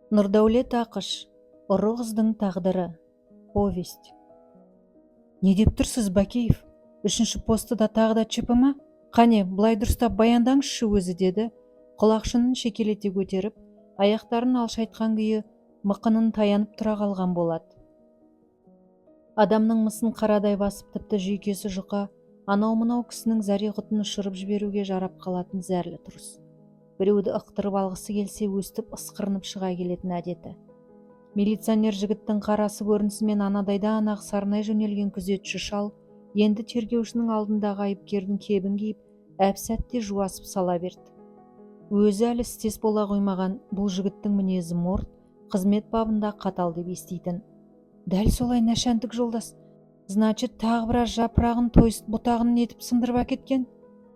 Нұрдәулет Ақыш, ұры қыздың тағдыры. Повесть. Не деп тұрсыз, Бәкеев? Үшінші постыда тағы да чіпі ма? Қане, былай дұрыстап баяндаңызшы өзі, деді. Құлақшынын шекелете көтеріп, аяқтарын алшайтқан күйі мықынын таянып тұра қалған болады. Адамның мысын қарадай басып, тіпті жүйкесі жұқа, анау-мынау кісінің зәре-құтын ұшырып жіберуге жарап қалатын зәрлі тұрыс. Біреуді ықтырып алғысы келсе, өстіп ысқырынып шыға келетін әдеті. Милиционер жігіттің қарасы көрінісімен анадайдан-ақ сарнай жөнелген күзетші шал енді тергеушінің алдындағы айыпкердің кебін киіп, әп-сәтте жуасып сала берді. Өзі әлі істес бола қоймаған бұл жігіттің мінезі морт, қызмет бабында қатал деп естейтін. Дәл солай, нәшәндік жолдас. Значит, тағы біраз жапырағын тойыс бұтағын нетіп сындырып әкеткен.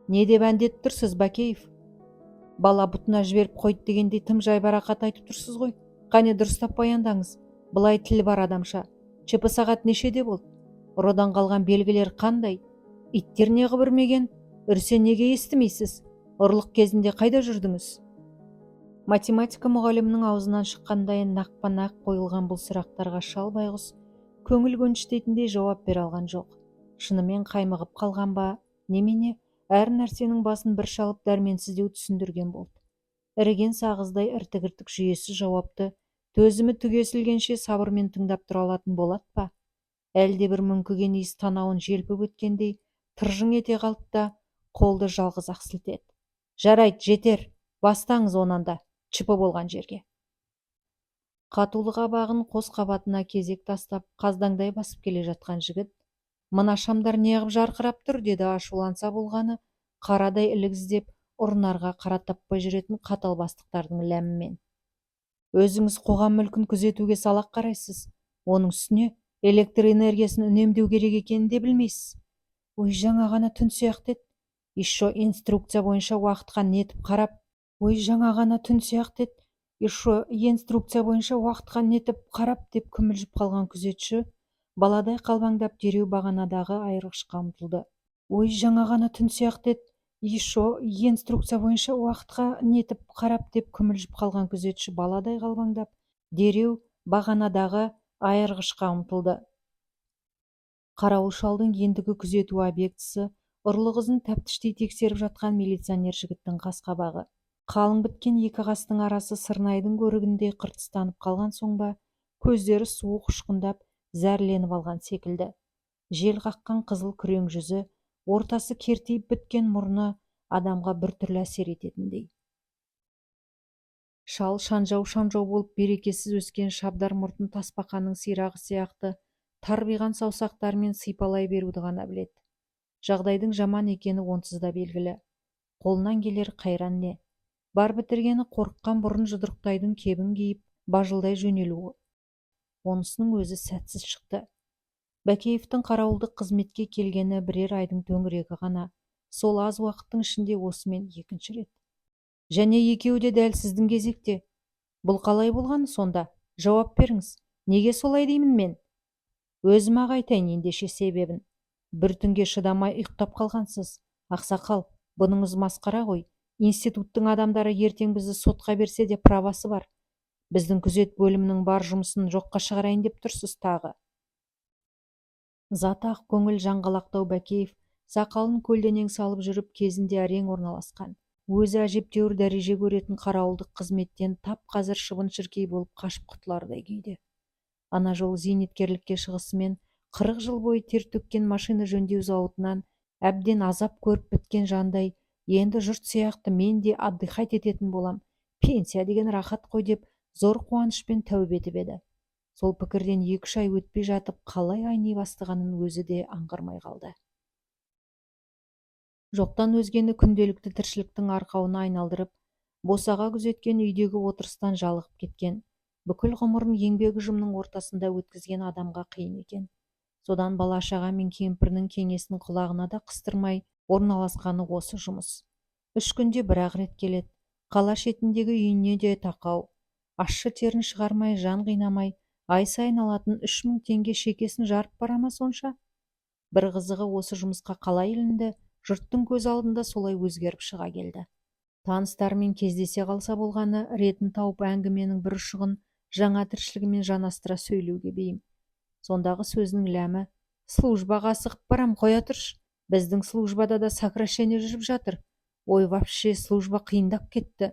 Не деп әндетіп тұрсыз, Бәкеев? Бала бұтына жіберіп қойды дегендей тым жайбарақат айтып тұрсыз ғой. Қане, дұрыстап баяндаңыз. Былай тіл бар адамша. Чіпі сағат нешеде болды? Ұрыдан қалған белгілер қандай? Иттер не қып үрмеген? Үрсе неге естімейсіз? Ұрлық кезінде қайда жүрдіңіз? Математика мұғалімінің аузынан шыққандай нақпа-нақ қойылған бұл сұрақтарға шал байғұс көңіл көншітетіндей жауап бере алған жоқ. Шынымен қаймығып қалған ба, немене әр нәрсенің басын бір шалып дәрменсіздеу түсіндірген болды. Іріген сағыздай іртік-іртік жүйесі жауапты төзімі түгесілгенше сабырмен тыңдап тұра алатын болады па? Әлде бір мүңкіген иіс танауын желпіп өткендей тыржың ете қалды да қолды жалғыз-ақ сілтеді. Жарайды, жетер, бастаңыз онан да, чіпі болған жерге. Қатулы қабағын қос қабатына кезек тастап, қаздаңдай басып келе жатқан жігіт, мына шамдар неғып жарқырап тұр, деді ашуланса болғаны, қарадай ілік іздеп, ұрынарға қара таппай жүретін қатал бастықтардың ләмімен. Өзіңіз қоғам мүлкін күзетуге салақ қарайсыз, оның үстіне электр энергиясын үнемдеу керек екенін де білмейсіз. Ой, жаңа ғана түн сияқты еді. Еще инструкция бойынша уақытқа нетіп қарап, деп күмілжіп қалған күзетші баладай қалбаңдап дереу бағанадағы айырғышқа ұмтылды. Ой, жаңа ғана түн сияқты еді. Еще инструкция бойынша уақытқа нетіп қарап деп күмілжіп қалған күзетші баладай қалбаңдап дереу бағанадағы айырғышқа ұмтылды. Қарауыл шалдың ендігі күзету объектісі ұрлы қызын тәптіштей тексеріп жатқан милиционер жігіттің қас-қабағы. Қалың біткен екі қастың арасы сырнайдың көрігіндей қыртыстанып қалған соң ба, көздері суық ұшқындап, зәрленіп алған секілді. Жел қаққан қызыл күрең жүзі, ортасы кертейіп біткен мұрны адамға біртүрлі әсер ететіндей. Шал шанжау-шамжау болып берекесіз өскен шабдар мұртын тасбақаның сирағы сияқты тарбиған саусақтарымен сипалай беруді ғана біледі. Жағдайдың жаман екені онсыз да белгілі. Қолынан келер қайран не? Бар бітіргені қорыққан бұрын жұдырықтайдың кебін киіп, бажылдай жөнелуі. Онысының өзі сәтсіз шықты. Бәкеевтің қарауылдық қызметке келгені бірер айдың төңірегі ғана, сол аз уақыттың ішінде осымен екінші рет. Және екеуі де дәл сіздің кезекте. Бұл қалай болғаны сонда? Жауап беріңіз. Неге солай деймін мен? Өзім-ақ айтайын ендеше себебін. Бір түнге шыдамай ұйықтап қалғансыз. Ақсақал, бұныңыз масқара ғой. Институттың адамдары ертең бізді сотқа берсе де правасы бар. Біздің күзет бөлімінің бар жұмысын жоққа шығарайын деп тұрсыз тағы. Заты ақ көңіл жаңғалақтау Бәкеев сақалын көлденең салып жүріп кезінде әрең орналасқан. Өзі әжептәуір дәреже көретін қарауылдық қызметтен тап қазір шыбын-шіркей болып қашып құтылардай күйде. Ана жол зейнеткерлікке шығысымен 40 жыл бойы тер төккен машина жөндеу зауытынан әбден азап көріп біткен жандай, енді жұрт сияқты мен де отдыхать ететін болам, пенсия деген рахат қой деп зор қуанышпен тәубе етіп еді. Сол пікірден 2-3 ай өтпей жатып қалай айни бастағанын өзі де аңғармай қалды. Жоқтан өзгені күнделікті тіршіліктің арқауына айналдырып, босаға күзеткен үйдегі отырыстан жалығып кеткен, бүкіл ғұмырын еңбек ұжымының ортасында өткізген адамға қиын екен. Содан бала-шаға мен кемпірінің кеңесін құлағына да қыстырмай орналасқаны осы жұмыс. 3 күнде бір-ақ рет келеді. Қала шетіндегі үйіне де тақау. Ащы терін шығармай, жан қинамай, ай сайын алатын 3000 теңге шекесін жарып бара ма сонша? Бір қызығы осы жұмысқа қалай ілінді, жұрттың көз алдында солай өзгеріп шыға келді. Таныстарымен кездесе қалса болғаны, ретін тауып әңгіменің бір ұшығын жаңа тіршілігімен жанастыра сөйлеуге бейім. Сондағы сөзінің ләмі: службаға асығып барам, қоя тұрш. Біздің службада да сокращение жүріп жатыр. Ой, вообще служба қиындап кетті.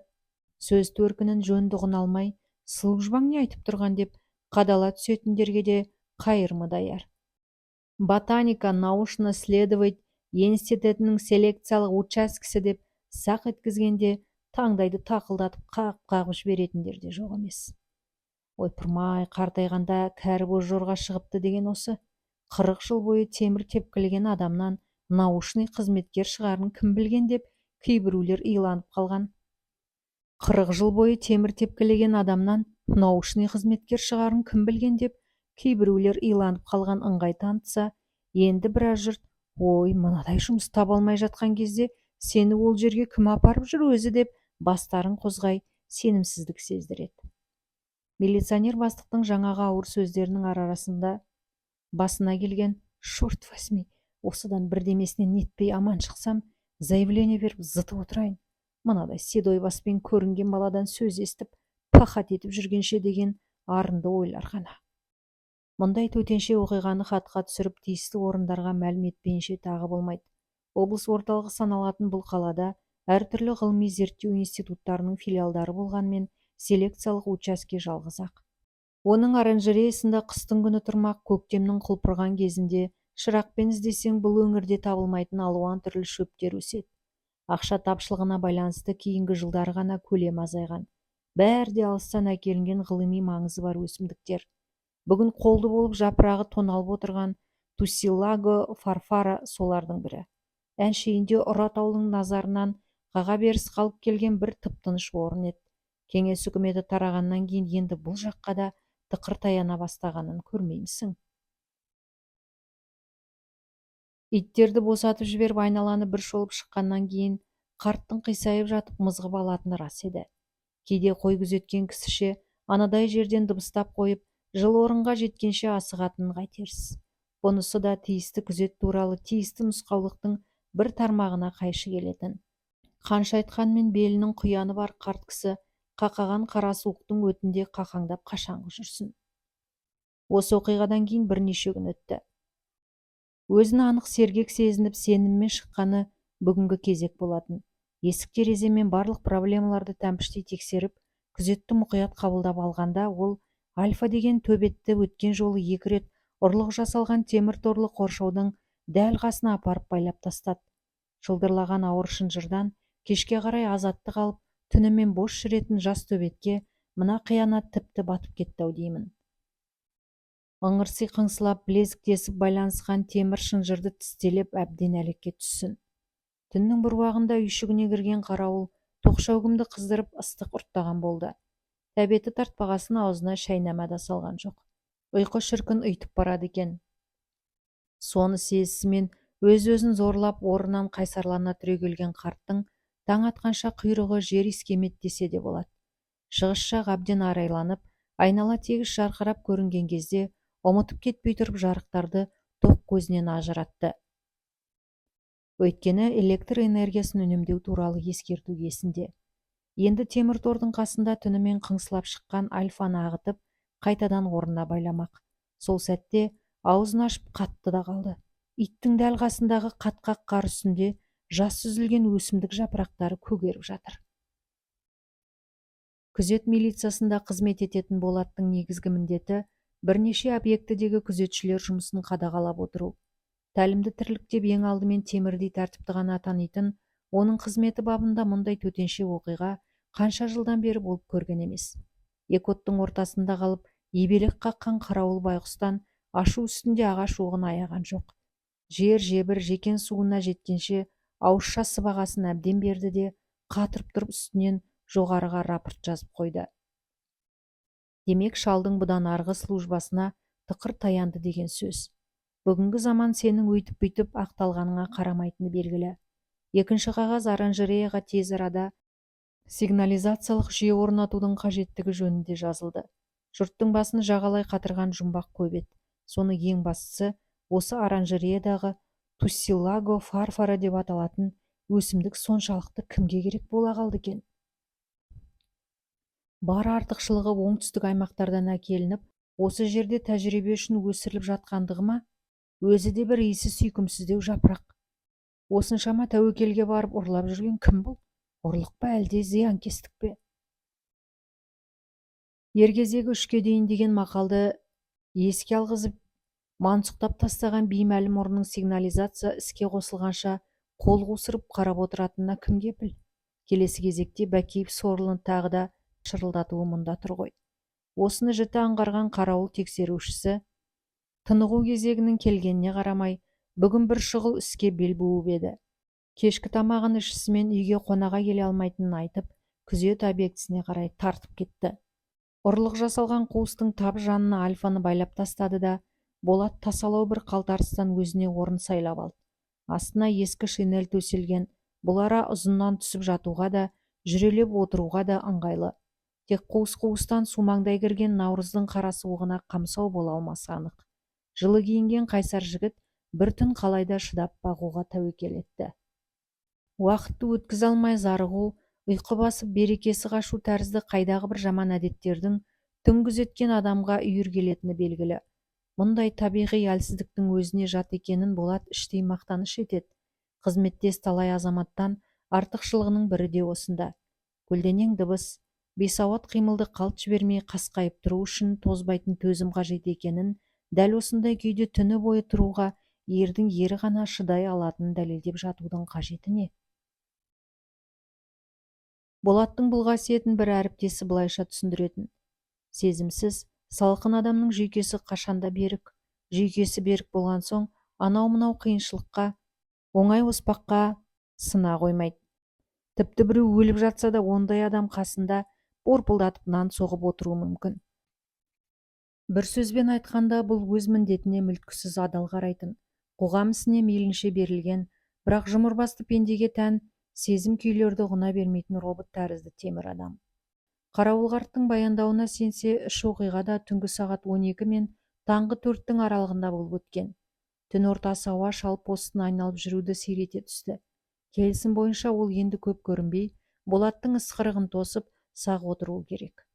Сөз төркінін жөндігін алмай, службаң не айтып тұрған деп қадала түсетіндерге де қайырмы даяр. Ботаника научно-исследовать институтының селекциялық учаскесі деп сақ еткізгенде таңдайды тақылдатып қағып жіберетіндер де жоқ емес. Ойпырмай, қартайғанда кәрі бозжорға шығыпты деген осы. 40 жыл бойы темір тепкілеген адамнан научный қызметкер шығарын кім білген деп кейбіреулер иланып қалған. 40 жыл бойы темір тепкілеген адамнан научный қызметкер шығарын кім білген деп кейбіреулер иланып қалған ыңғай танытса, енді біраз жұрт: ой, мынадай жұмыс таба алмай жатқан кезде сені ол жерге кім апарып жүр өзі деп бастарын қозғай сенімсіздік сездіреді. Милиционер бастықтың жаңағы ауыр сөздерінің арасында басына келген: шорт возьми, осыдан бірдемесінен нетпей аман шықсам, заявление беріп зытып отырайын. Мынадай седой баспен көрінген баладан сөз естіп, пахат етіп жүргенше деген арынды ойлар ғана. Мұндай төтенше оқиғаны хатқа түсіріп тиісті орындарға мәлім етпейінше тағы болмайды. Облыс орталығы саналатын бұл қалада әртүрлі ғылыми зерттеу институттарының филиалдары болғанмен селекциялық учаске жалғыз-ақ. Оның оранжереясында қыстың күні тұрмақ, көктемнің құлпырған кезінде шырақпен іздесең бұл өңірде табылмайтын алуан түрлі шөптер өседі. Ақша тапшылығына байланысты кейінгі жылдары ғана көлемі азайған. Бәрі де алыстан әкелінген ғылыми маңызы бар өсімдіктер. Бүгін қолды болып жапырағы тоналып отырған Туссилаго фарфара солардың бірі. Әншейінде ұра атаулының назарынан қаға беріс қалып келген бір тып-тыныш орын еді. Кеңес үкіметі тарағаннан кейін енді бұл жаққа да тықыр таяна бастағанын көрмеймісің? Иттерді босатып жіберіп айналаны бір шолып шыққаннан кейін қарттың қисайып жатып мызғып алатыны рас еді. Кейде қой күзеткен кісіше анадай жерден дыбыстап қойып, жыл орынға жеткенше асығатынын қайтерсіз. Бұнысы да тиісті күзет туралы тиісті нұсқаулықтың бір тармағына қайшы келетін. Қанша айтқанмен белінің құяны бар қарт кісі қақаған қара суықтың өтінде қақаңдап қашанғы жүрсін. Осы оқиғадан кейін бірнеше күн өтті. Өзін анық сергек сезініп сеніммен шыққаны бүгінгі кезек болатын. Есік тереземен барлық проблемаларды тәмпіштей тексеріп, күзетті мұқият қабылдап алғанда ол Альфа деген төбетті өткен жолы 2 рет ұрлық жасалған темір торлы қоршаудың дәл қасына апарып байлап тастады. Жылдырлаған ауыр шынжырдан кешке қарай азаттық алып, түнімен бос жүретін жас төбетке мына қиянат тіпті батып кетті-ау деймін. Ыңырси қыңсылап, білезіктесіп байланысқан темір шынжырды тістелеп әбден әлекке түссін. Түннің бір уағында үйшігіне кірген қарауыл тоқшаugімді қыздырып ыстық ұрттаған болды. Тәбеті тартпағасын аузына шайнама да салған жоқ. Ұйқы шіркін ұйтып барады екен. Соны сезісімен өз-өзін зорлап орнынан қайсарлана түрегелген қарттың таң атқанша құйрығы жер искемет десе де болады. Шығыс жақ әбден арайланып, айнала тегіс жарқырап көрінген кезде ұмытып кетпей тұрып жарықтарды тоқ көзінен ажыратты. Өйткені электр энергиясын үнемдеу туралы ескерту есінде. Енді темір тордың қасында түнімен қыңсылап шыққан Альфаны ағытып, қайтадан орнына байламақ. Сол сәтте аузын ашып қатты да қалды. Иттің дәл қасындағы қатқақ қар үстінде жас үзілген өсімдік жапырақтары көгеріп жатыр. Күзет милициясында қызмет ететін Болаттың негізгі міндеті бірнеше объектідегі күзетшілер жұмысын қадағалап отыру. Тәлімді тірлік деп ең алдымен темірдей тәртіпті ғана танитын, оның қызметі бабында мұндай төтенше оқиға қанша жылдан бері болып көрген емес. Екоттың ортасында қалып, ебелек қаққан қарауыл байғұстан ашу үстінде ағаш оғын аяған жоқ. Жер-жебір жекен суына жеткенше ауызша сыбағасын әбден берді де, қатырып тұрып үстінен жоғарыға рапорт жазып қойды. Демек, шалдың бұдан арғы службасына тықыр таянды деген сөз. Бүгінгі заман сенің өйтіп-бүйтіп ақталғаныңа қарамайтыны белгілі. Екінші қағаз оранжереяға тез арада сигнализациялық жүйе орнатудың қажеттігі жөнінде жазылды. Жұрттың басын жағалай қатырған жұмбақ көп еді. Соны ең бастысы осы оранжереядағы Туссилаго фарфара деп аталатын өсімдік соншалықты кімге керек бола қалды екен? Бар артықшылығы оңтүстік аймақтардан әкелініп, осы жерде тәжірибе үшін өсіріліп жатқандығы ма? Өзі де бір иісі сүйкімсіздеу жапырақ. Осыншама тәуекелге барып ұрлап жүрген кім бұл? Ұрлық па әлде зиянкестік пе? Ергезегі үшке дейін деген мақалды еске алғызып, мансұқтап тастаған беймәлім ұрының сигнализация іске қосылғанша қол қусырып қарап отыратынына кім кепіл? Келесі кезекте Бәкеев сорлыны тағы да шырылдатуы мұнда тұр ғой. Осыны жіті аңғарған қарауыл тексерушісі тынығу кезегінің келгеніне қарамай, бүгін бір шұғыл іске бел буып еді. Кешкі тамағын ішісімен үйге қонаға келе алмайтынын айтып, күзет объектісіне қарай тартып кетті. Ұрлық жасалған қуыстың тап жанына Альфаны байлап тастады да, Болат тасалау бір қалтарыстан өзіне орын сайлап алды. Астына ескі шинель төселген, бұл ара ұзыннан түсіп жатуға да, жүрелеп отыруға да ыңғайлы. Тек қуыс-қуыстан сумаңдай кірген наурыздың қара суығына қамсау бола алмасы анық. Жылы киінген қайсар жігіт бір түн қалайда шыдап бағуға тәуекел етті. Уақытты өткізе алмай зарығу, ұйқы басып берекесі қашу тәрізді қайдағы бір жаман әдеттердің түн күзеткен адамға үйір келетіні белгілі. Мұндай табиғи әлсіздіктің өзіне жат екенін Болат іштей мақтаныш етеді. Қызметтес талай азаматтан артықшылығының бірі де осында. Көлденең дыбыс, бейсауат қимылды қалт жібермей қасқайып тұру үшін тозбайтын төзім қажет екенін, дәл осындай күйде түні бойы тұруға ердің ері ғана шыдай алатынын дәлелдеп жатудың қажеті не? Болаттың бұл қасиетін бір әріптесі былайша түсіндіретін: сезімсіз, салқын адамның жүйкесі қашанда берік. Жүйкесі берік болған соң, анау-мынау қиыншылыққа, оңай оспаққа сына қоймайды. Тіпті біреу өліп жатса да, ондай адам қасында борпылдатып нан соғып отыруы мүмкін. Бір сөзбен айтқанда, бұл өз міндетіне мүлткісіз адал қарайтын, қоғам ісіне мейлінше берілген, бірақ жұмырбасты пендеге тән сезім күйлерді ұғына бермейтін робот тәрізді темір адам. Қарауыл қарттың баяндауына сенсе, іш оқиға да түнгі сағат 12 мен таңғы 4-тің аралығында болып өткен. Түн ортасы ауа шалып постын айналып жүруді сирете түсті. Келісім бойынша ол енді көп көрінбей, Болаттың ысқырығын тосып, сақ отыруы керек.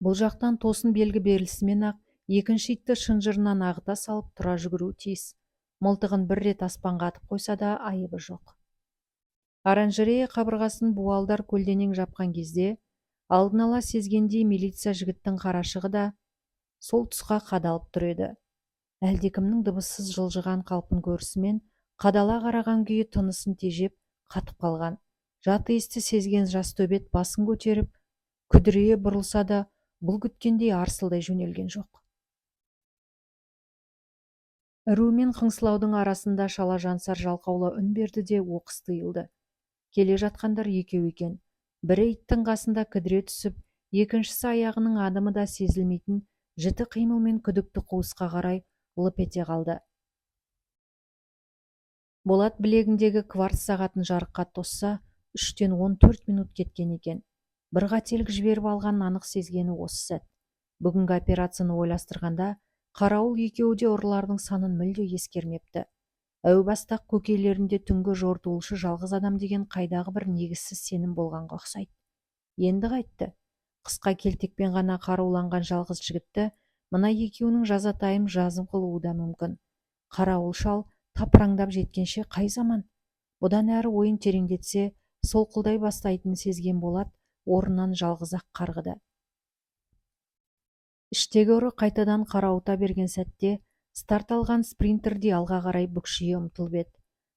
Бұл жақтан тосын белгі берілісімен-ақ екінші итті шынжырынан ағыта салып тұра жүгіруі тиіс. Мылтығын бір рет аспанға атып қойса да айыбы жоқ. Оранжерея қабырғасын буалдар көлденең жапқан кезде, алдын ала сезгендей милиция жігіттің қарашығы да сол тұсқа қадалып тұр еді. Әлдекімнің дыбыссыз жылжыған қалпын көрісімен, қадала қараған күйі тынысын тежеп қатып қалған. Жат иісті сезген жас төбет басын көтеріп, күдірейе бұрылса да, бұл күткендей арсылдай жөнелген жоқ. Үру мен қыңсылаудың арасында шала жансар жалқаулы үн берді де оқыс тыйылды. Келе жатқандар екеу екен. Бірі иттің қасында кідіре түсіп, екіншісі аяғының адымы да сезілмейтін жіті қимылмен күдікті қуысқа қарай лып ете қалды. Болат білегіндегі кварц сағатын жарыққа тосса, 3-тен 14 минут кеткен екен. Бір қателік жіберіп алған анық сезгені осы сәт. Бүгінгі операцияны ойластырғанда, қарауыл екеуі де ұрылардың санын мүлде ескермепті. Әу бастақ көкейлерінде түнгі жортуылшы жалғыз адам деген қайдағы бір негізсіз сенім болғанға ұқсайды. Енді қайтты. Қысқа келтекпен ғана қаруланған жалғыз жігітті мына екеуінің жазатайым жазым қылуы да мүмкін. Қарауыл шал тапыраңдап жеткенше қай заман? Бұдан әрі ойын тереңдетсе, солқылдай бастайтынын сезген Болат орнынан жалғыз-ақ қарғыды. Іштегі ұры қайтадан қарауыта берген сәтте, старт алған спринтердей алға қарай бүкшие ұмтылып еді.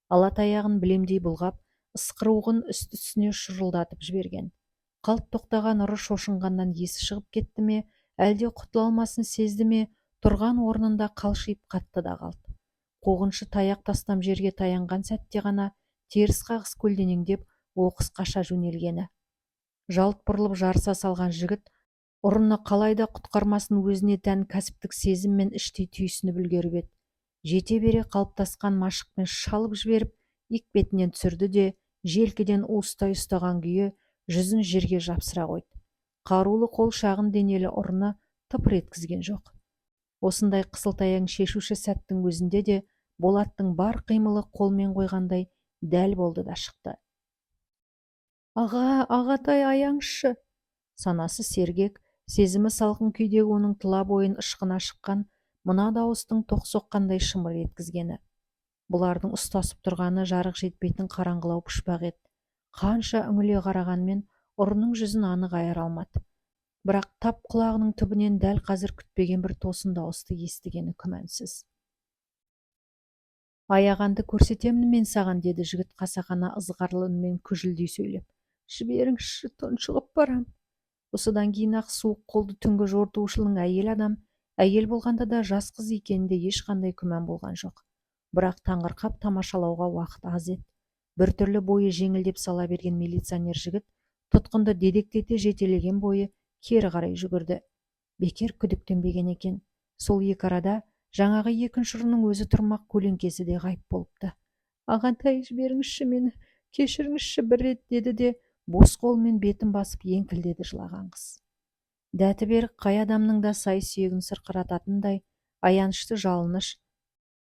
Ала таяғын білемдей бұлғап, ысқыруығын үсті-үстіне шұрылдатып жіберген. Қалт тоқтаған ұры шошынғаннан есі шығып кетті ме, әлде құтыла алмасын сезді ме, тұрған орнында қалшиып қатты да қалды. Қуғыншы таяқ тастам жерге таянған сәтте ғана теріс қағыс көлденеңдеп оқыс қаша жөнелгені. Жалт бұрылып жарыса салған жігіт ұрыны қалайда құтқармасын өзіне тән кәсіптік сезім мен іштей түйсініп үлгеріп еді. Жете бере қалыптасқан машықпен шалып жіберіп, екпетінен түсірді де, желкеден уыстай ұстаған күйі жүзін жерге жапсыра қойды. Қарулы қол шағын денелі ұрыны тыпыр еткізген жоқ. Осындай қысылтаяң шешуші сәттің өзінде де Болаттың бар қимылы қолмен қойғандай дәл болды да шықты. Ағатай аяңшы. Санасы сергек, сезімі салқын күйдегі оның тұла бойын ышқына шыққан мына дауыстың тоқ соққандай шымыр еткізгені. Бұлардың ұстасып тұрғаны жарық жетпейтін қараңғылау пұшпақ еді. Қанша үңіле қарағанмен ұрының жүзін анық айыра алмады. Бірақ тап құлағының түбінен дәл қазір күтпеген бір тосын дауысты естігені күмәнсіз. Аяғанды көрсетемін мен саған, деді жігіт қасақана ызғарлы үнмен күжілдей сөйлеп. Жіберіңізші, тұншығып барам. Осыдан кейін ақ суық қолды түнгі жортуышының әйел адам, әйел болғанда да жас қыз екенінде ешқандай күмән болған жоқ. Бірақ таңырқап тамашалауға уақыт аз еді. Біртүрлі бойы жеңілдеп сала берген милиционер жігіт тұтқынды дедектете жетелеген бойы кері қарай жүгірді. Бекер күдіктенбеген екен. Сол екі арада жаңағы екінші ұрының өзі тұрмақ көлеңкесі де ғайып болыпты. Ағатай, жіберіңізші мені, кешіріңізші бір рет, деді де бос қолмен бетін басып еңкілдеді жылаған қыз. Дәті берік қай адамның да сай сүйегін сырқырататындай аянышты жалыныш,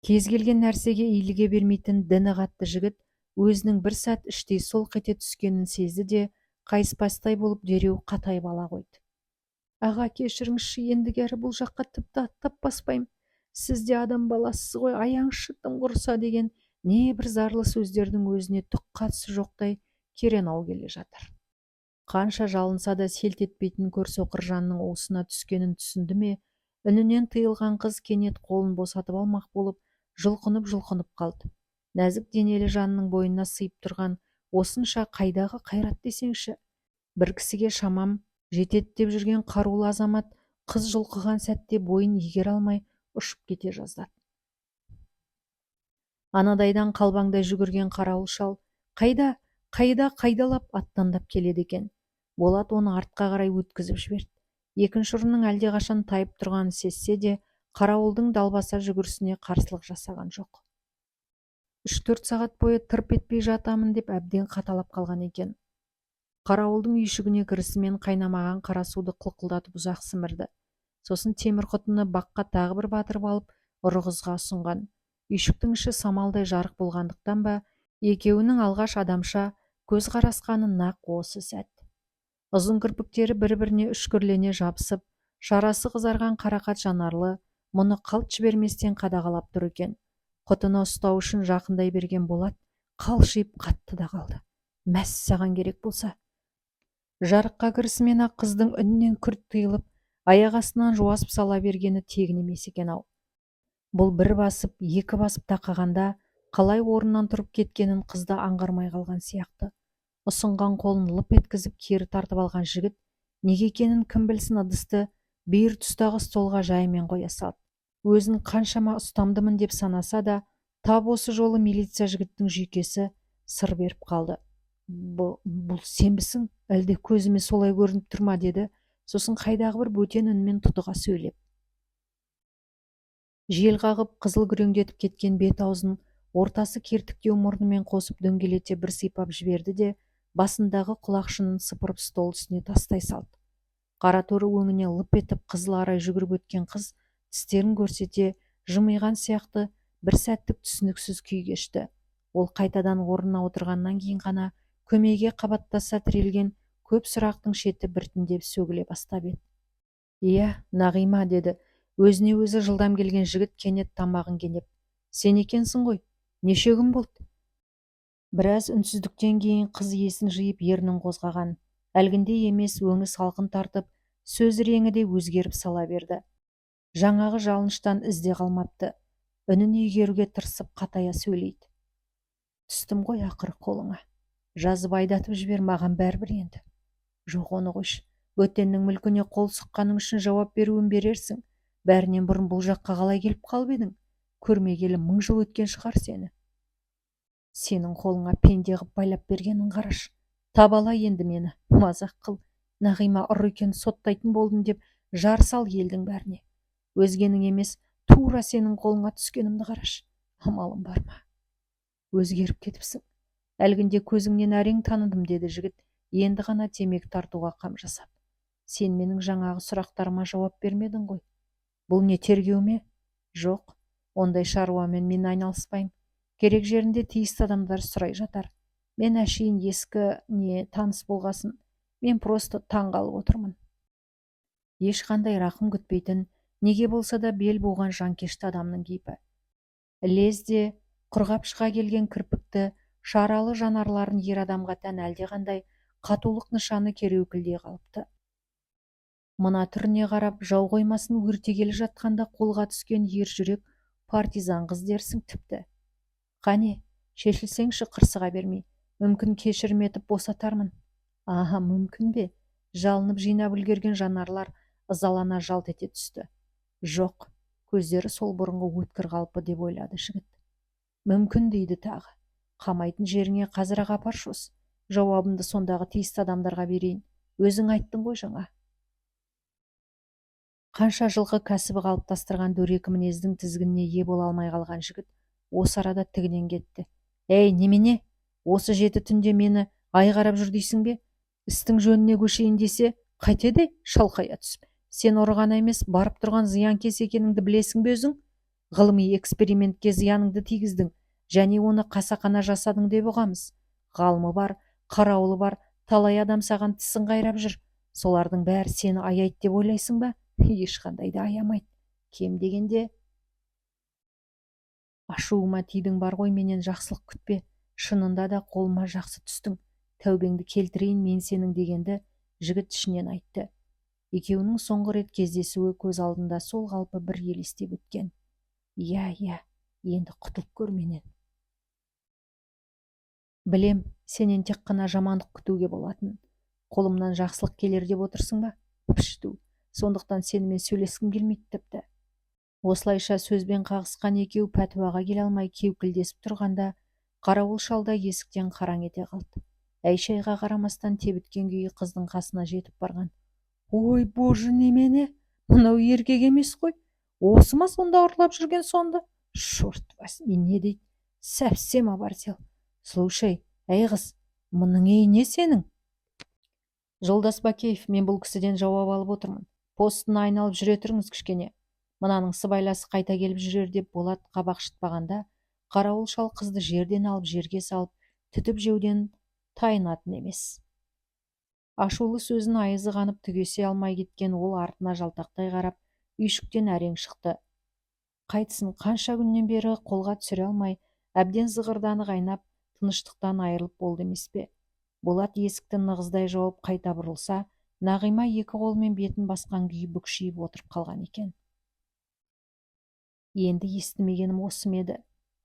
кез келген нәрсеге иіліге бермейтін діні қатты жігіт өзінің бір сәт іштей солқ ете түскенін сезді де қайыспастай болып дереу қатайып ала қойды. Аға, кешіріңізші, ендігәрі бұл жаққа тіпті аттап баспаймын. Сіз де адам баласыз ғой, аяңшы тым құрса, деген не бір зарлы сөздердің өзіне түк қатысы жоқтай керенау келе жатыр. Қанша жалынса да селт етпейтін көрсоқыр жанның уысына түскенін түсінді ме, үнінен тыйылған қыз кенет қолын босатып алмақ болып жұлқынып қалды. Нәзік денелі жанның бойына сыйып тұрған осынша қайдағы қайрат десеңші. Бір кісіге шамам жетеді деп жүрген қарулы азамат қыз жұлқыған сәтте бойын егер алмай ұшып кете жаздады. Анадайдан қалбаңдай жүгірген қарауыл шал қайдалап аттандап келеді екен. Болат оны артқа қарай өткізіп жіберді. Екінші ұрының әлдеқашан тайып тұрғанын сезсе де қарауылдың далбаса жүгірісіне қарсылық жасаған жоқ. 3-4 сағат бойы тырп етпей жатамын деп әбден қаталап қалған екен. Қарауылдың үйшігіне кірісімен қайнамаған қара суды қылқылдатып ұзақ сімірді. Сосын темір құтыны баққа тағы бір батырып алып ұры қызға ұсынған. Үйшіктің іші самалдай жарық болғандықтан ба, екеуінің алғаш адамша көз қарасқаны нақ осы сәт. Ұзын кірпіктері бір-біріне үшкірлене жабысып, шарасы қызарған қарақат жанарлы мұны қалт жіберместен қадағалап тұр екен. Құтыны ұстау үшін жақындай берген Болат қалшиып қатты да қалды. Мәс саған керек болса. Жарыққа кірісімен ақ қыздың үнінен күрт тыйылып, аяқ астынан жуасып сала бергені тегін емес екен-ау. Бұл бір басып, екі басып тақағанда қалай орнынан тұрып кеткенін қызда аңғармай қалған сияқты. Ұсынған қолын лып еткізіп кері тартып алған жігіт неге екенін кім білсін ыдысты бүйір тұстағы столға жайымен қоя салды. Өзін қаншама ұстамдымын деп санаса да, тап осы жолы милиция жігіттің жүйкесі сыр беріп қалды. Бұл сенбісің, әлде көзіме солай көрініп тұрма, деді. Сосын қайдағы бір бөтен үнмен тұтыға сөйлеп. Жел қағып қызыл күреңдетіп кеткен бет аузын ортасы кертіктеу мұрнымен қосып дөңгелете бір сипап жіберді де басындағы құлақшынын сыпырып стол үстіне тастай салды. Қара торы өңіне лып етіп қызыл арай жүгіріп өткен қыз тістерін көрсете жымиған сияқты бір сәттік түсініксіз күй кешті. Ол қайтадан орнына отырғаннан кейін ғана көмейге қабаттаса тірелген көп сұрақтың шеті біртіндеп сөгіле бастап еді. Иә, Нағима, деді өзіне өзі жылдам келген жігіт кенет тамағын кенеп. Сен екенсің ғой, неше күн болды? Біраз үнсіздіктен кейін қыз есін жиып ернін қозғаған. Әлгіндей емес, өңі салқын тартып, сөз реңі де өзгеріп сала берді. Жаңағы жалыныштан ізде қалмапты. Үнін игеруге тырысып қатая сөйлейді. Түстім ғой ақыры қолыңа. Жазып айдатып жібер, маған бәрібір енді. Жоқ, оны қойшы. Бөтеннің мүлкіне қол сұққаның үшін жауап беруін берерсің. Бәрінен бұрын бұл жаққа қалай келіп қалып едің? Көрмегелі 1000 жыл өткен шығар сені. Сенің қолыңа пенде қып байлап бергенін қараш. Табала енді мені, мазақ қыл. Нағима ұры екен, соттайтын болдым деп жар сал елдің бәріне. Өзгенің емес, тура сенің қолыңа түскенімді қараш. Амалым бар ма? Өзгеріп кетіпсің. Әлгінде көзіңнен әрең таныдым, деді жігіт, енді ғана темекі тартуға қам жасап. Сен менің жаңағы сұрақтарыма жауап бермедің ғой. Бұл не, тергеу ме? Жоқ, ондай шаруамен мен айналыспаймын. керек жерінде тиісті адамдар сұрай жатар. Мен әшейін ескі не таныс болғасын, мен просто таң қалып отырмын. Ешқандай рақым күтпейтін, неге болса да бел буған жанкешті адамның кейпі. Лезде құрғап шыға келген кірпікті, шаралы жанарларын ер адамға тән әлдеқандай қатулық нышаны кереукілдей қалыпты. Мына түріне қарап, жау қоймасын өртегелі жатқанда қолға түскен ер жүрек партизан қыз дерсің тіпті. Қане, шешілсеңші қырсыға бермей, мүмкін кешірім етіп босатармын. Аха, мүмкін бе? Жалынып жинап үлгерген жанарлар ызалана жалт ете түсті. Жоқ, көздері сол бұрынғы өткір қалпы деп ойлады жігіт. Мүмкін дейді тағы. Қамайтын жеріңе қазір-ақ апаршы, жауабымды сондағы тиісті адамдарға берейін. Өзің айттың ғой жаңа. Қанша жылғы кәсібі қалыптастырған дөрекі мінездің тізгініне ие бола алмай қалған жігіт осы арада тігінен кетті. Ей, немене? Осы 7 түнде мені ай қарап жүр дейсің бе? Істің жөніне көшейін десе, қайтеді шалқая түсіп. Сен ұрғаны емес, барып тұрған зиянкес екеніңді білесің бе өзің? Ғылыми экспериментке зияныңды тигіздің, және оны қасақана жасадың деп ұғамыз. Ғалымы бар, қарауылы бар, талай адам саған тісін қайрап жүр. Солардың бәрі сені аяйды деп ойлайсың ба? Ешқандай да аямайды. Кем дегенде ашуыма тидің бар ғой, менен жақсылық күтпе. Шынында да қолыма жақсы түстің. Тәубеңді келтірейін мен сенің дегенді жігіт ішінен айтты. Екеуінің соңғы рет кездесуі көз алдында сол қалпы бір елестеп өткен. Иә, енді құтылып көр менен. Білем, сенен тек қана жамандық күтуге болатын. Қолымнан жақсылық келер деп отырсың ба? Пішту, сондықтан сенімен сөйлескім келмейді тіпті. Осылайша сөзбен қағысқан екеу пәтуаға келе алмай кеукілдесіп тұрғанда, қарауыл шалда есіктен қараң ете қалды. Әй-шайға қарамастан тебіткен күйі қыздың қасына жетіп барған. Ой, боже, немене? Мынау еркек емес қой. Осы ма сонда ұрлап жүрген сонда? Шорт возьми, не дейді? Совсем оборзел. Слушай, әй қыз, мұның не сенің? Жолдас Бакеев, мен бұл кісіден жауап алып отырмын. Постына айналып жүре тұрыңыз кішкене. Мынаның сыбайласы қайта келіп жүрер деп Болат қабақ шытпағанда, қарауыл шал қызды жерден алып жерге салып, түтіп жеуден тайынатын емес. Ашулы сөзін айызы қанып түгесе алмай кеткен ол артына жалтақтай қарап, үйшіктен әрең шықты. Қайтсын, қанша күннен бері қолға түсіре алмай, әбден зығырданы қайнап, тыныштықтан айырылып болды емес пе? Болат есікті нығыздай жауып қайта бұрылса, Нағима екі қолмен бетін басқан күйі бүкшиіп отырып қалған екен. Енді естімегенім осы ме еді?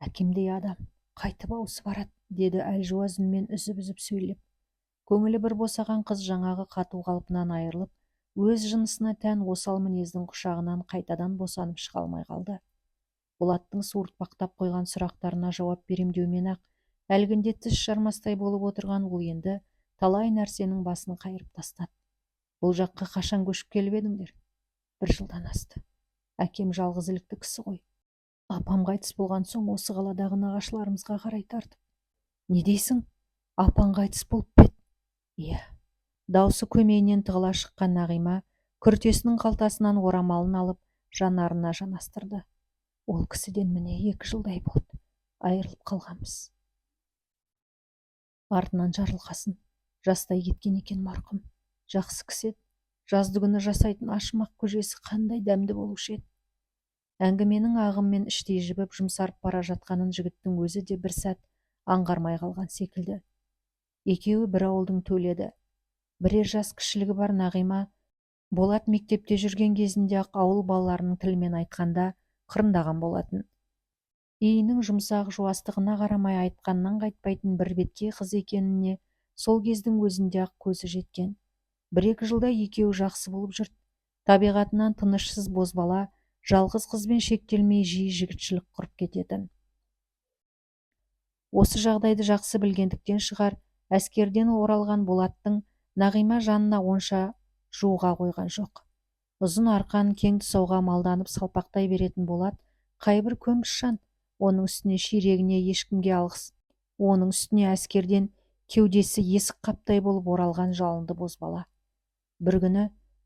Әкемдей адам қайтып ауысып барады, деді әлжуаз үнмен үзіп-үзіп сөйлеп. Көңілі бір босаған қыз жаңағы қату қалпынан айырылып, өз жынысына тән осал мінездің құшағынан қайтадан босанып шыға алмай қалды. Болаттың суыртпақтап қойған сұрақтарына жауап беремдеумен-ақ, әлгінде тіс жармастай болып отырған ол енді талай нәрсенің басын қайырып тастады. Бұл жаққа қашан көшіп келіп едіңдер? 1 жылдан асты. Әкем жалғызілікті кісі ғой. Апам қайтыс болған соң осы қаладағы нағашыларымызға қарай тартып. Не дейсің? Апаң қайтыс болып бет? Иә. Даусы көмейінен тығыла шыққан Нағима күртесінің қалтасынан орамалын алып, жанарына жанастырды. Ол кісіден міне 2 жылдай болды. Айырылып қалғанбыз. Артынан жарылқасын. Жастай кеткен екен марқұм. Жақсы кісі еді. Жазды күні жасайтын ашымақ көжесі қандай дәмді болушы еді. Әңгіменің ағыммен іштей жібіп жұмсарып бара жатқанын жігіттің өзі де бір сәт аңғармай қалған секілді. Екеуі бір ауылдың төледі. Бірер жас кішілігі бар Нағима Болат мектепте жүрген кезінде ақ ауыл балаларының тілімен айтқанда қырындаған болатын. Иінің жұмсақ жуастығына қарамай айтқаннан қайтпайтын бір бетке қыз екеніне сол кездің өзінде ақ көзі жеткен. 1-2 жылда екеуі жақсы болып жүрді. Табиғатынан тынышсыз бозбала, жалғыз қызбен шектелмей жиі жігітшілік құрып кететін. Осы жағдайды жақсы білгендіктен шығар, әскерден оралған Болаттың Нағима жанына онша жуға қойған жоқ. Ұзын арқан кең тұсауға малданып салпақтай беретін Болат қайбір көміш жан, оның үстіне ширегіне ешкімге алғыс, оның үстіне әскерден кеудесі есік қаптай болып оралған жалынды бозбала. Бір күні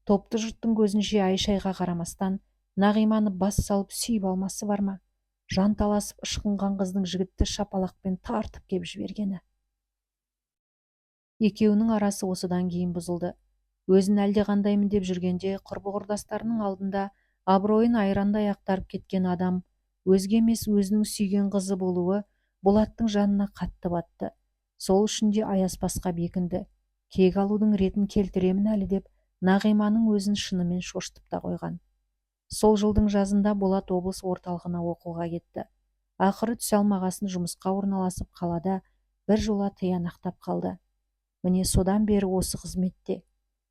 топты жұрттың көзінше ай-шайға қарамастан Нағиманы бас салып сүйіп алмасы бар ма? жан таласып ышқынған қыздың жігітті шапалақпен тартып кеп жібергені. Екеуінің арасы осыдан кейін бұзылды. Өзін әлдеқандаймын деп жүргенде құрбы-құрдастарының алдында абыройын айрандай ақтарып кеткен адам өзге емес өзінің сүйген қызы болуы Болаттың жанына қатты батты. Сол үшін де аяспасқа бекінді. Кек алудың ретін келтіремін әлі деп Нағиманың өзін шынымен шошытып та қойған. Сол жылдың жазында Болат облыс орталығына оқуға кетті. Ақыры түсе алмағасын жұмысқа орналасып қалада бір жола тиянақтап қалды. Міне содан бері осы қызметте.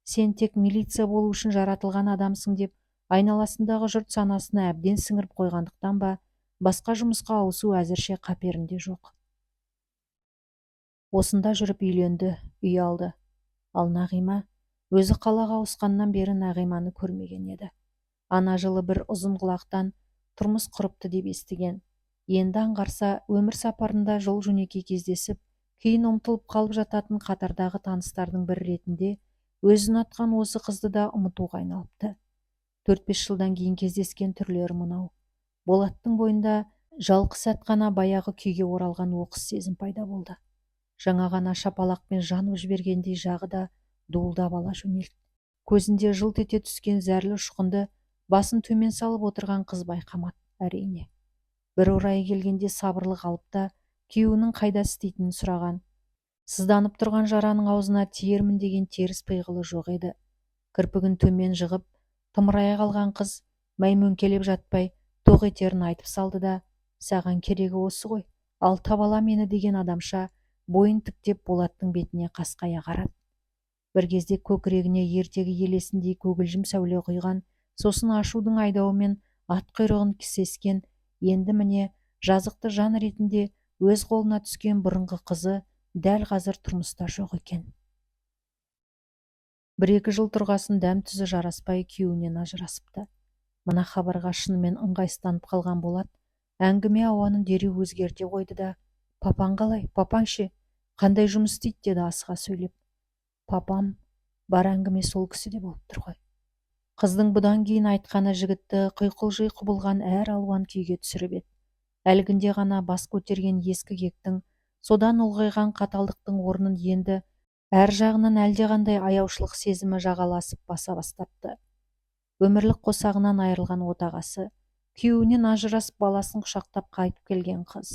Сен тек милиция болу үшін жаратылған адамсың деп айналасындағы жұрт санасына әбден сіңіріп қойғандықтан ба, басқа жұмысқа ауысу әзірше қаперінде жоқ. Осында жүріп үйленді, үй алды. Ал Нағима өзі қалаға ауысқаннан бері Нағиманы көрмеген еді. Ана жылы бір ұзын құлақтан тұрмыс құрыпты деп естіген. Енді аңғарса, өмір сапарында жол жөнекей кездесіп, кейін ұмытылып қалып жататын қатардағы таныстардың бір ретінде өзін атқан осы қызды да ұмытуға айналыпты. 4-5 жылдан кейін кездескен түрлері мынау. Болаттың бойында жалқы сәт қана баяғы күйге оралған оқыс сезім пайда болды. Жаңа ғана шапалақпен жанып жібергендей жағы да дуылдап ала жөнелді. Көзінде жылт ете түскен зәрлі ұшқынды басын төмен салып отырған қыз байқамады, әрине. Бір орайы келгенде сабырлы қалыпта күйеуінің қайда істейтінін сұраған. Сызданып тұрған жараның аузына тиермін деген теріс пиғылы жоқ еді. Кірпігін төмен жығып, тымырая қалған қыз мәймөңкелеп жатпай тоқ етерін айтып салды да, саған керегі осы ғой, ал табала мені деген адамша бойын тіктеп Болаттың бетіне қасқая қарады. Бір кезде көкірегіне ертегі елесіндей көгілжім сәуле құйған, сосын ашудың айдауымен ат құйрығын кісескен, енді міне жазықты жан ретінде өз қолына түскен бұрынғы қызы дәл қазір тұрмыста жоқ екен. 1-2 жыл тұрғасын дәм-тұзы жараспай күйеуінен ажырасыпты. Мына хабарға шынымен ыңғайсызданып қалған Болат әңгіме ауанын дереу өзгерте қойды да, папаң қалай, папаң ше, қандай жұмыс істейді деді асыға сөйлеп. Папам, бар әңгіме сол кісіде болып тұр ғой. Қыздың бұдан кейін айтқаны жігітті құйқылжи құбылған әр алуан күйге түсіріп еді. Әлгінде ғана бас көтерген ескі кектің, содан ұлғайған қаталдықтың орнын енді әр жағынан әлдеқандай аяушылық сезімі жағаласып баса бастапты. Өмірлік қосағынан айырылған отағасы, күйеуінен ажырасып баласын құшақтап қайтып келген қыз.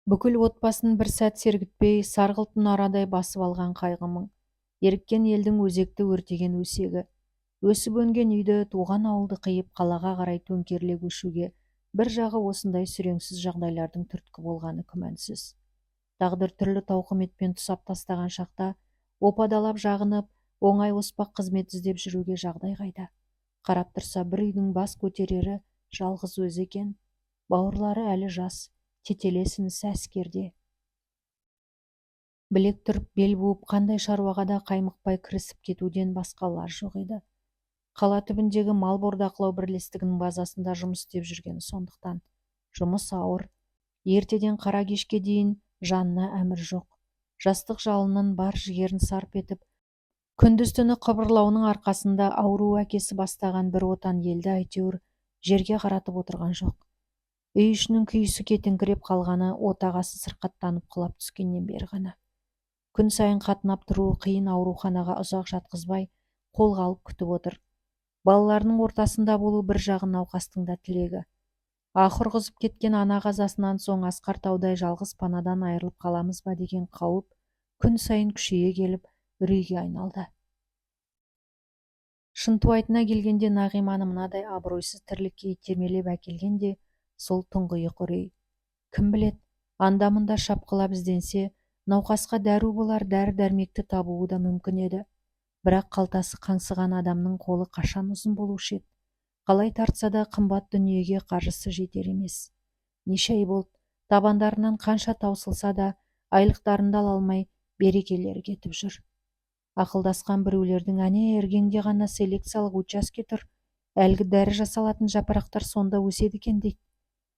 Бүкіл отбасын бір сәт сергітпей, сарғылтын арадай басып алған қайғымың, еріккен елдің өзекті өртеген өсегі, өсіп өнген үйді, туған ауылды қиып қалаға қарай төңкеріле көшуге бір жағы осындай сүреңсіз жағдайлардың түрткі болғаны күмәнсіз. Тағдыр түрлі тауқыметпен тұсап тастаған шақта опадалап жағынып, оңай оспақ қызмет іздеп жүруге жағдай қайда. Қарап тұрса бір үйдің бас көтерері жалғыз өзі екен. Бауырлары әлі жас, тетелесінісі әскерде. Білек тұрып бел буып қандай шаруаға да қаймықпай кірісіп кетуден басқалар жоқ еді. Қала түбіндегі мал бордақылау бірлестігінің базасында жұмыс істеп жүргені сондықтан. Жұмыс ауыр. Ертеден қара кешке дейін жанына әмір жоқ. Жастық жалынын бар жігерін сарп етіп, күндіз-түні қыбырлауының арқасында ауру әкесі бастаған бір отан елді әйтеуір жерге қаратып отырған жоқ. Үй ішінің күйісі кетіңкіреп қалғаны отағасы сырқаттанып құлап түскеннен бері ғана. Күн сайын қатынап тұруы қиын ауруханаға ұзақ жатқызбай, қолға алып күтіп отыр. Балаларының ортасында болу бір жағы науқастың да тілегі. Ақыр ұрғызып кеткен ана қазасынан соң Асқар таудай жалғыз панадан айырылып қаламыз ба деген қауіп күн сайын күшейе келіп үрейге айналды. Шынтуайтына келгенде Нағиманы мынадай абыройсыз тірлікке итермелеп әкелгенде сол тұңғиық үрей. Кім білет, анда-мында шапқылап ізденсе, науқасқа дәру болар дәрі-дәрмекті табуы да мүмкін еді. Бірақ қалтасы қаңсыған адамның қолы қашан ұзын болушы еді. Қалай тартса да қымбат дүниеге қаржысы жетер емес. Неше ай болды, табандарынан қанша таусылса да айлықтарында ала алмай берекелері кетіп жүр. Ақылдасқан біреулердің әне ергенде ғана селекциялық учаске тұр, әлгі дәрі жасалатын жапырақтар сонда өседі екен дейді.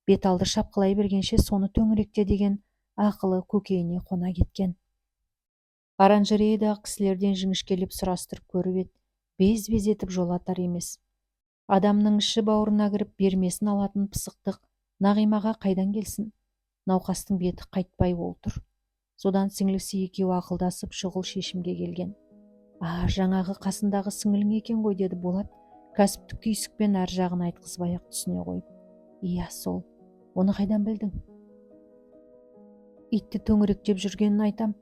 Бет алды шапқылай бергенше соны төңіректе деген ақылы көкейіне қона кеткен. Оранжереядағы кісілерден жіңішкелеп сұрастырып көріп еді, без-без етіп жолатар емес. Адамның іші бауырына кіріп бермесін алатын пысықтық Нағимаға қайдан келсін? Науқастың беті қайтпай ол тұр. Содан сіңлісі екеуі ақылдасып шұғыл шешімге келген. Жаңағы қасындағы сіңілің екен ғой, деді Болат, кәсіптік түйсікпен әр жағын айтқызбай ақ түсіне қойып. Иә, сол. Оны қайдан білдің? Итті төңіректеп жүргенін айтам.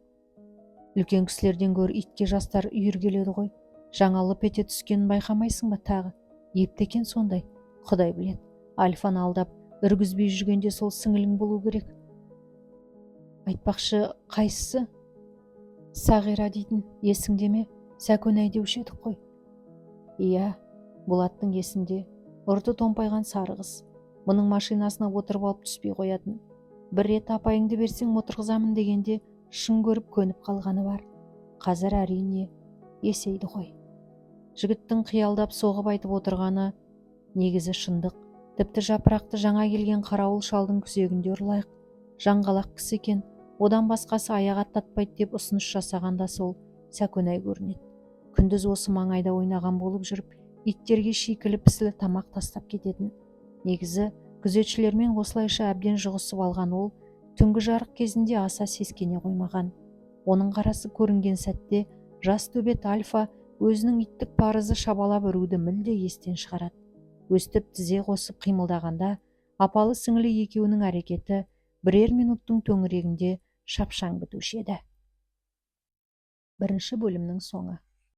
Үлкен кісілерден гөр итке жастар үйір келеді ғой. Жаңа лып ете түскенін байқамайсың ба тағы? Епті екен сондай. Құдай біледі. Альфаны алдап үргізбей жүргенде сол сіңілің болу керек. Айтпақшы, қайсысы? Сағира дейтін, есіңде ме? Сәкөнай деуші едік қой. Иә, Болаттың есінде. Ұрты томпайған сары қыз. Мұның машинасына отырып алып түспей қоятын. Бір рет апайыңды берсең отырғызамын дегенде шын көріп көніп қалғаны бар. Қазір әрине есейді ғой. Жігіттің қиялдап соғып айтып отырғаны негізі шындық. Тіпті жапырақты жаңа келген қарауыл шалдың күзегінде ұрлайық. Жаңғалақ кісі екен, одан басқасы аяқ аттатпайды деп ұсыныс жасағанда сол Сәкөнай көрінеді. Күндіз осы маңайда ойнаған болып жүріп, иттерге шикілі пісілі тамақ тастап кететін. Негізі күзетшілермен осылайша әбден жұғысып алған ол түнгі жарық кезінде аса сескене қоймаған. Оның қарасы көрінген сәтте жас төбет Альфа өзінің иттік парызы шабалап үруді мүлде естен шығарады. Өстіп тізе қосып қимылдағанда апалы сіңілі екеуінің әрекеті бірер минуттың төңірегінде шапшаң бітуші еді. Бірінші бөлімнің соңы.